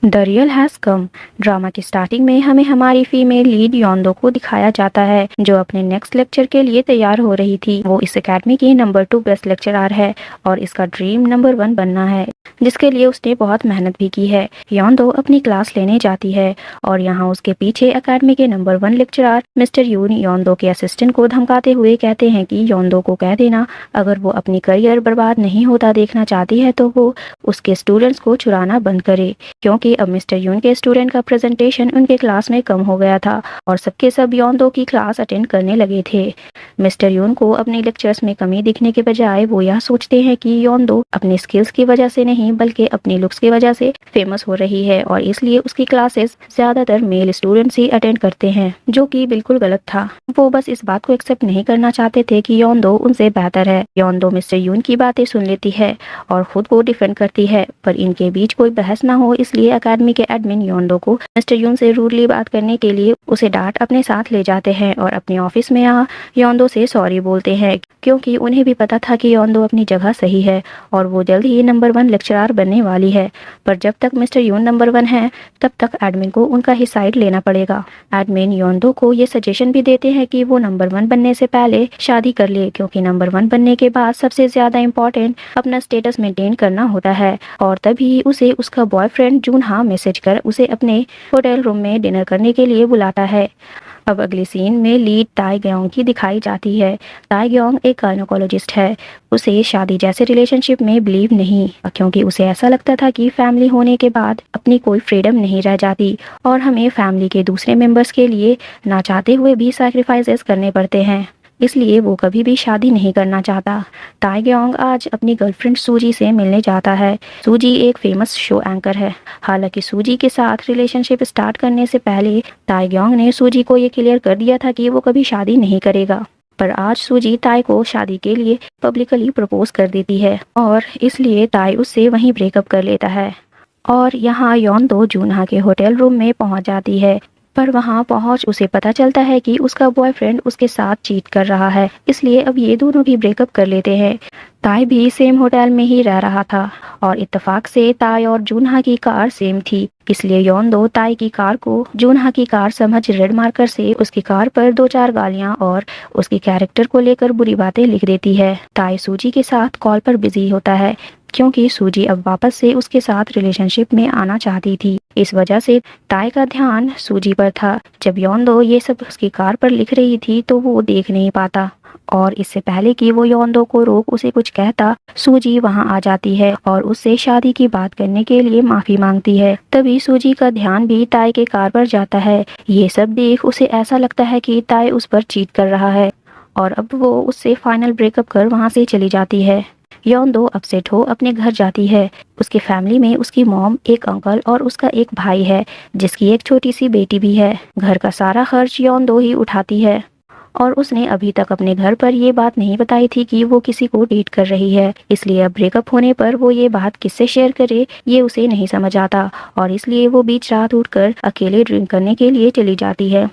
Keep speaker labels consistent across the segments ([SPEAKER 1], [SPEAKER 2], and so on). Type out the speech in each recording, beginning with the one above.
[SPEAKER 1] The real has come drama की starting में हमें हमारी फीमेल लीड योंदो को दिखाया जाता है, जो अपने नेक्स्ट लेक्चर के लिए तैयार हो रही थी। वो इस एकेडमी की नंबर 2 बेस्ट लेक्चरर है और इसका ड्रीम नंबर 1 बनना है, जिसके लिए उसने बहुत मेहनत भी की है। योंदो अपनी क्लास लेने जाती है और यहाँ उसके पीछे एकेडमी के नंबर 1 लेक्चरर मिस्टर यून योंदो के असिस्टेंट को धमकाते हुए कहते हैं कि योंदो को कह देना, अगर वो अपनी करियर बर्बाद नहीं होता देखना चाहती है तो वो उसके स्टूडेंट्स को चुराना बंद करे, क्योंकि अब मिस्टर यून के स्टूडेंट का प्रेजेंटेशन उनके क्लास में कम हो गया था और सबके सब योंदो की क्लास अटेंड करने लगे थे। मिस्टर यून को अपने लेक्चर्स में कमी दिखने के बजाय वो यह सोचते हैं कि योंदो अपनी स्किल्स की वजह से नहीं बल्कि अपनी लुक्स की वजह से फेमस हो रही है और इसलिए उसकी क्लासेस ज्यादातर मेल स्टूडेंट्स ही अटेंड करते हैं, जो कि बिल्कुल गलत था। वो बस इस बात को एक्सेप्ट नहीं करना चाहते थे कि योंदो उनसे बेहतर है। योंदो मिस्टर यून की बातें सुन लेती है और खुद को डिफेंड करती है, पर इनके बीच कोई बहस ना हो इसलिए एकेडमी के एडमिन योंदो को मिस्टर यून से रूडली बात करने के लिए उसे डांट अपने साथ ले जाते हैं और अपने ऑफिस में यहाँ योंदो से सॉरी बोलते हैं, क्योंकि उन्हें भी पता था कि योंदो अपनी जगह सही है और वो जल्द ही नंबर 1 लेक्चरर बनने वाली है। पर जब तक मिस्टर यून नंबर 1 है तब तक एडमिन को उनका ही साइड लेना पड़ेगा। एडमिन योंदो को ये सजेशन भी देते हैं कि वो नंबर 1 बनने से पहले शादी कर ले, क्योंकि नंबर 1 बनने के बाद सबसे ज्यादा इम्पोर्टेंट अपना स्टेटस मेंटेन करना होता है और तभी उसे उसका बॉयफ्रेंड जूनहा मैसेज कर उसे अपने होटल रूम में डिनर करने के लिए बुलाता है। अब अगली सीन में लीड ताई ग्योंग की दिखाई जाती है। ताई ग्योंग एक गायनोकोलॉजिस्ट है। उसे शादी जैसे रिलेशनशिप में बिलीव नहीं, क्योंकि उसे ऐसा लगता था कि फैमिली होने के बाद अपनी कोई फ्रीडम नहीं रह जाती और हमें फैमिली के दूसरे मेंबर्स के लिए ना चाहते हुए भी सैक्रिफाइसेस करने पड़ते हैं, इसलिए वो कभी भी शादी नहीं करना चाहता। ताई ग्योंग आज अपनी गर्लफ्रेंड सूजी से मिलने जाता है। सूजी एक फेमस शो एंकर है। हालांकि सूजी के साथ रिलेशनशिप स्टार्ट करने से पहले ताई ग्योंग ने सूजी को ये क्लियर कर दिया था कि वो कभी शादी नहीं करेगा, पर आज सूजी ताई को शादी के लिए पब्लिकली प्रपोज कर देती है और इसलिए ताई उससे वहीं ब्रेकअप कर लेता है और यहाँ योंदो जूनहा के होटल रूम में पहुंच जाती है। पर वहां पहुंच उसे पता चलता है कि उसका बॉयफ्रेंड उसके साथ चीट कर रहा है, इसलिए अब ये दोनों भी ब्रेकअप कर लेते हैं। ताई भी सेम होटल में ही रह रहा था और इत्तेफाक से ताई और जूनहा की कार सेम थी, इसलिए योंदो ताई की कार को जूनहा की कार समझ रेड मार्कर से उसकी कार पर 2-4 गालियां और उसकी कैरेक्टर को लेकर बुरी बातें लिख देती है। ताई सूजी के साथ कॉल पर बिजी होता है, क्योंकि सूजी अब वापस से उसके साथ रिलेशनशिप में आना चाहती थी। इस वजह से ताई का ध्यान सूजी पर था। जब योंदो ये सब उसकी कार पर लिख रही थी तो वो देख नहीं पाता और इससे पहले कि वो योंदो को रोक उसे कुछ कहता, सूजी वहां आ जाती है और उससे शादी की बात करने के लिए माफी मांगती है। तभी सूजी का ध्यान भी ताई के कार पर जाता है। ये सब देख उसे ऐसा लगता है कि ताई उस पर चीट कर रहा है और अब वो उससे फाइनल ब्रेकअप कर वहां से चली जाती है। योंदो अपसेट हो अपने घर जाती है। उसके फैमिली में उसकी मॉम, एक अंकल और उसका एक भाई है, जिसकी एक छोटी सी बेटी भी है। घर का सारा खर्च योंदो ही उठाती है और उसने अभी तक अपने घर पर ये बात नहीं बताई थी कि वो किसी को डेट कर रही है, इसलिए अब ब्रेकअप होने पर वो ये बात किससे शेयर करे ये उसे नहीं समझ आता और इसलिए वो बीच रात उठकर अकेले ड्रिंक करने के लिए चली जाती है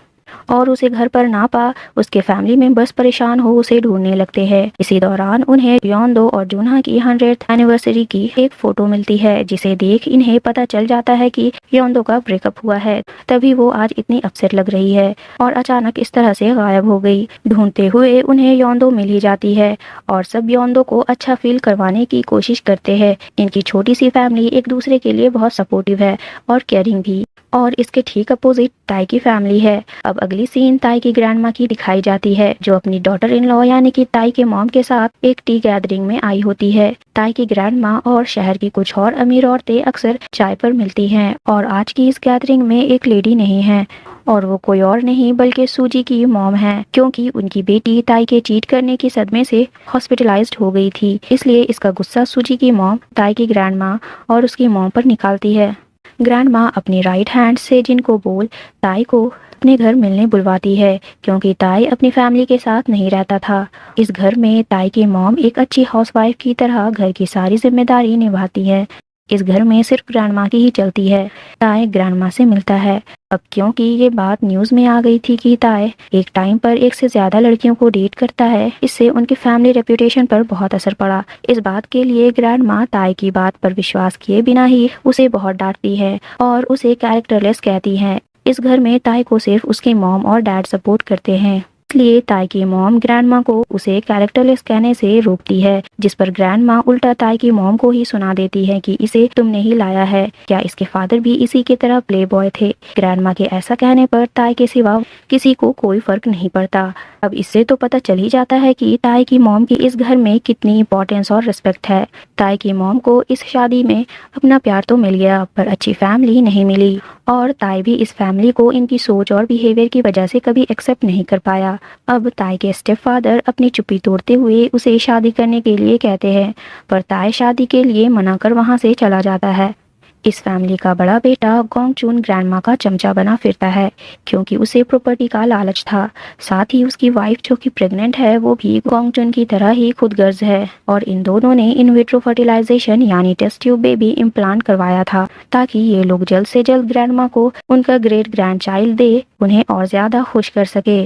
[SPEAKER 1] और उसे घर पर ना पा उसके फैमिली मेंबर्स परेशान हो उसे ढूंढने लगते हैं। इसी दौरान उन्हें योंदो और जूनहा की 100th एनिवर्सरी की एक फोटो मिलती है, जिसे देख इन्हें पता चल जाता है कि योंदो का ब्रेकअप हुआ है। तभी वो आज इतनी अपसेट लग रही है और अचानक इस तरह से गायब हो गई। ढूंढते हुए उन्हें योंदो मिल ही जाती है और सब योंदो को अच्छा फील करवाने की कोशिश करते हैं। इनकी छोटी सी फैमिली एक दूसरे के लिए बहुत सपोर्टिव है और केयरिंग भी, और इसके ठीक अपोजिट ताई की फैमिली है। अब अगली सीन ताई की ग्रैंडमा की दिखाई जाती है, जो अपनी डॉटर इन लॉ यानी कि ताई के मॉम के साथ एक टी गैदरिंग में आई होती है। ताई की ग्रैंडमा और शहर की कुछ और अमीर औरतें अक्सर चाय पर मिलती हैं और आज की इस गैदरिंग में एक लेडी नहीं है और वो कोई और नहीं बल्कि सूजी की मॉम है, क्योंकि उनकी बेटी ताई के चीट करने के सदमे से हॉस्पिटलाइज्ड हो गई थी। इसलिए इसका गुस्सा सूजी की मॉम ताई की ग्रैंडमा और उसकी मॉम पर निकालती है। ग्रैंडमा अपनी राइट हैंड से जिनको बोल ताई को अपने घर मिलने बुलवाती है, क्योंकि ताई अपनी फैमिली के साथ नहीं रहता था। इस घर में ताई की मॉम एक अच्छी हाउसवाइफ की तरह घर की सारी जिम्मेदारी निभाती है। इस घर में सिर्फ ग्रैंडमा की ही चलती है। ताय ग्रैंडमा से मिलता है। अब क्योंकि ये बात न्यूज़ में आ गई थी कि ताय एक टाइम पर एक से ज्यादा लड़कियों को डेट करता है, इससे उनकी फैमिली रेपुटेशन पर बहुत असर पड़ा। इस बात के लिए ग्रैंडमा ताय की बात पर विश्वास किए बिना ही उसे बहुत डांटती है और उसे कैरेक्टरलेस कहती है। इस घर में ताय को सिर्फ उसके मॉम और डैड सपोर्ट करते हैं, इसलिए ताई की मॉम ग्रैंडमा को उसे कैरेक्टरलेस कहने से रोकती है, जिस पर ग्रैंडमा उल्टा ताई की मॉम को ही सुना देती है कि इसे तुमने ही लाया है, क्या इसके फादर भी इसी की तरह प्ले बॉय थे। ग्रैंडमा के ऐसा कहने पर ताई के सिवा किसी को कोई फर्क नहीं पड़ता। अब इससे तो पता चल ही जाता है कि ताई की मॉम की इस घर में कितनी इंपॉर्टेंस और रिस्पेक्ट है। ताई की मॉम को इस शादी में अपना प्यार तो मिल गया, पर अच्छी फैमिली नहीं मिली और ताई भी इस फैमिली को इनकी सोच और बिहेवियर की वजह से कभी एक्सेप्ट नहीं कर पाया। अब ताई के स्टेप फादर अपनी चुप्पी तोड़ते हुए उसे शादी करने के लिए कहते हैं, पर ताई शादी के लिए मना कर वहां से चला जाता है। इस फैमिली का बड़ा बेटा गोंगचून ग्रैंडमा का चमचा बना फिरता है, क्योंकि उसे प्रॉपर्टी का लालच था। साथ ही उसकी वाइफ जो कि प्रेग्नेंट है वो भी गोंगचून की तरह ही खुदगर्ज है और इन दोनों ने इन विट्रो फर्टिलाइजेशन यानी टेस्ट ट्यूब बेबी इम्प्लांट करवाया था, ताकि ये लोग जल्द से जल्द ग्रैंडमा को उनका ग्रेट ग्रैंड चाइल्ड दे उन्हें और ज्यादा खुश कर सके।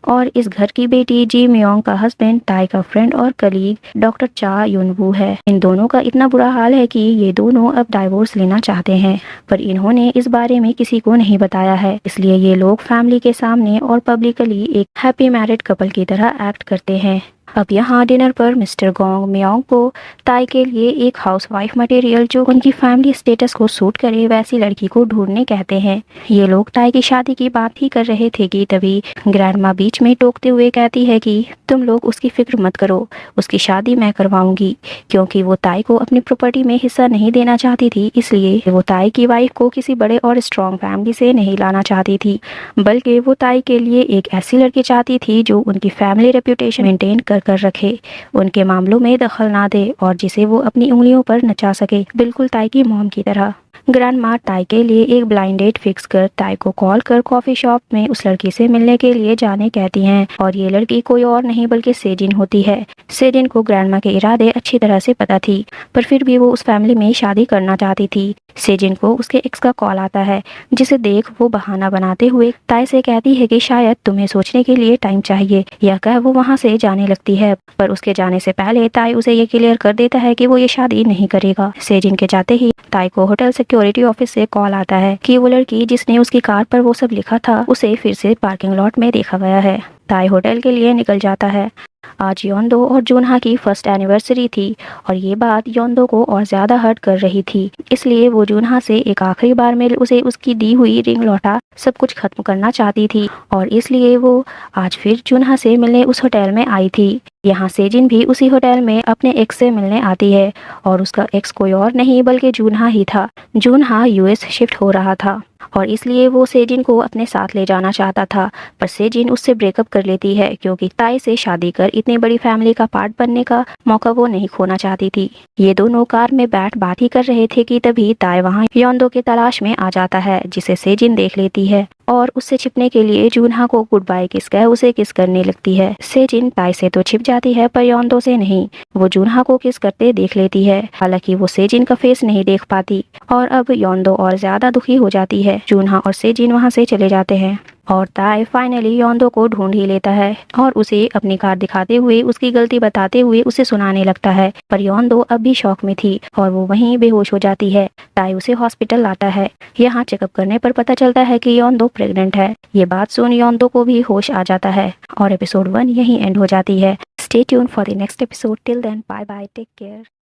[SPEAKER 1] और इस घर की बेटी जी मियोंग का हस्बैंड ताई का फ्रेंड और कलीग डॉक्टर चा युनवू है। इन दोनों का इतना बुरा हाल है कि ये दोनों अब डाइवोर्स लेना चाहते हैं, पर इन्होंने इस बारे में किसी को नहीं बताया है, इसलिए ये लोग फैमिली के सामने और पब्लिकली एक हैप्पी मैरिड कपल की तरह एक्ट करते हैं। अब यहाँ डिनर पर मिस्टर गोंग मियोंग को ताई के लिए एक हाउसवाइफ मटेरियल जो उनकी फैमिली स्टेटस को सूट करे वैसी लड़की को ढूंढने कहते हैं। ये लोग ताई की शादी की बात ही कर रहे थे कि तभी ग्रैंडमा बीच में टोकते हुए कहती है कि तुम लोग उसकी फिक्र मत करो, उसकी शादी मैं करवाऊंगी। क्योंकि वो ताई को अपनी प्रॉपर्टी में हिस्सा नहीं देना चाहती थी, इसलिए वो ताई की वाइफ को किसी बड़े और स्ट्रॉन्ग फैमिली से नहीं लाना चाहती थी, बल्कि वो ताई के लिए एक ऐसी लड़की चाहती थी जो उनकी फैमिली रेपुटेशन मेंटेन कर रखे, उनके मामलों में दखल ना दे और जिसे वो अपनी उंगलियों पर नचा सके, बिल्कुल ताई की मॉम की तरह। ग्रैंडमा ताई के लिए एक ब्लाइंड डेट फिक्स कर ताई को कॉल कर कॉफी शॉप में उस लड़की से मिलने के लिए जाने कहती हैं और ये लड़की कोई और नहीं बल्कि सेजिन होती है। सेजिन को ग्रैंडमा के इरादे अच्छी तरह से पता थी, पर फिर भी वो उस फैमिली में शादी करना चाहती थी। सेजिन को उसके एक्स का कॉल आता है, जिसे देख वो बहाना बनाते हुए ताई से कहती है कि शायद तुम्हें सोचने के लिए टाइम चाहिए। यह कह वो वहाँ से जाने लगती है, पर उसके जाने से पहले ताई उसे ये क्लियर कर देता है कि वो ये शादी नहीं करेगा। सेजिन के जाते ही ताई को होटल सिक्योरिटी ऑफिस से कॉल आता है कि वो लड़की जिसने उसकी कार पर वो सब लिखा था उसे फिर से पार्किंग लॉट में देखा गया है। ताई होटल के लिए निकल जाता है। आज योंदो और जूनहा की फर्स्ट एनिवर्सरी थी और ये बात योंदो को और ज्यादा हर्ट कर रही थी, इसलिए वो जूनहा से एक आखिरी बार में उसे उसकी दी हुई रिंग लौटा सब कुछ खत्म करना चाहती थी और इसलिए वो आज फिर जूनहा से मिलने उस होटल में आई थी। यहाँ सेजिन भी उसी होटल में अपने एक्स से मिलने आती है और उसका एक्स कोई और नहीं बल्कि जूनहा ही था। जूनहा यूएस शिफ्ट हो रहा था और इसलिए वो सेजिन को अपने साथ ले जाना चाहता था, पर सेजिन उससे ब्रेकअप कर लेती है क्योंकि ताई से शादी कर इतनी बड़ी फैमिली का पार्ट बनने का मौका वो नहीं खोना चाहती थी। ये दोनों कार में बैठ बात ही कर रहे थे कि तभी ताई वहाँ योंदो के तलाश में आ जाता है, जिसे सेजिन देख लेती है और उससे छिपने के लिए जूनहा को गुड बाय किस कह उसे किस करने लगती है। सेजिन ताई से तो छिप जाती है पर योंदो से नहीं, वो जूनहा को किस करते देख लेती है। हालांकि वो सेजिन का फेस नहीं देख पाती और अब योंदो और ज्यादा दुखी हो जाती है। जूनहा और सेजिन वहाँ से चले जाते हैं और ताई फाइनली योंदो को ढूंढ ही लेता है और उसे अपनी कार दिखाते हुए उसकी गलती बताते हुए उसे सुनाने लगता है, पर योंदो अब भी शॉक में थी और वो वहीं बेहोश हो जाती है। ताई उसे हॉस्पिटल लाता है। यहाँ चेकअप करने पर पता चलता है कि योंदो प्रेग्नेंट है। ये बात सुन योंदो को भी होश आ जाता है और एपिसोड 1 यहीं एंड हो जाती है। Stay tune for the next episode. Till then bye bye, take care.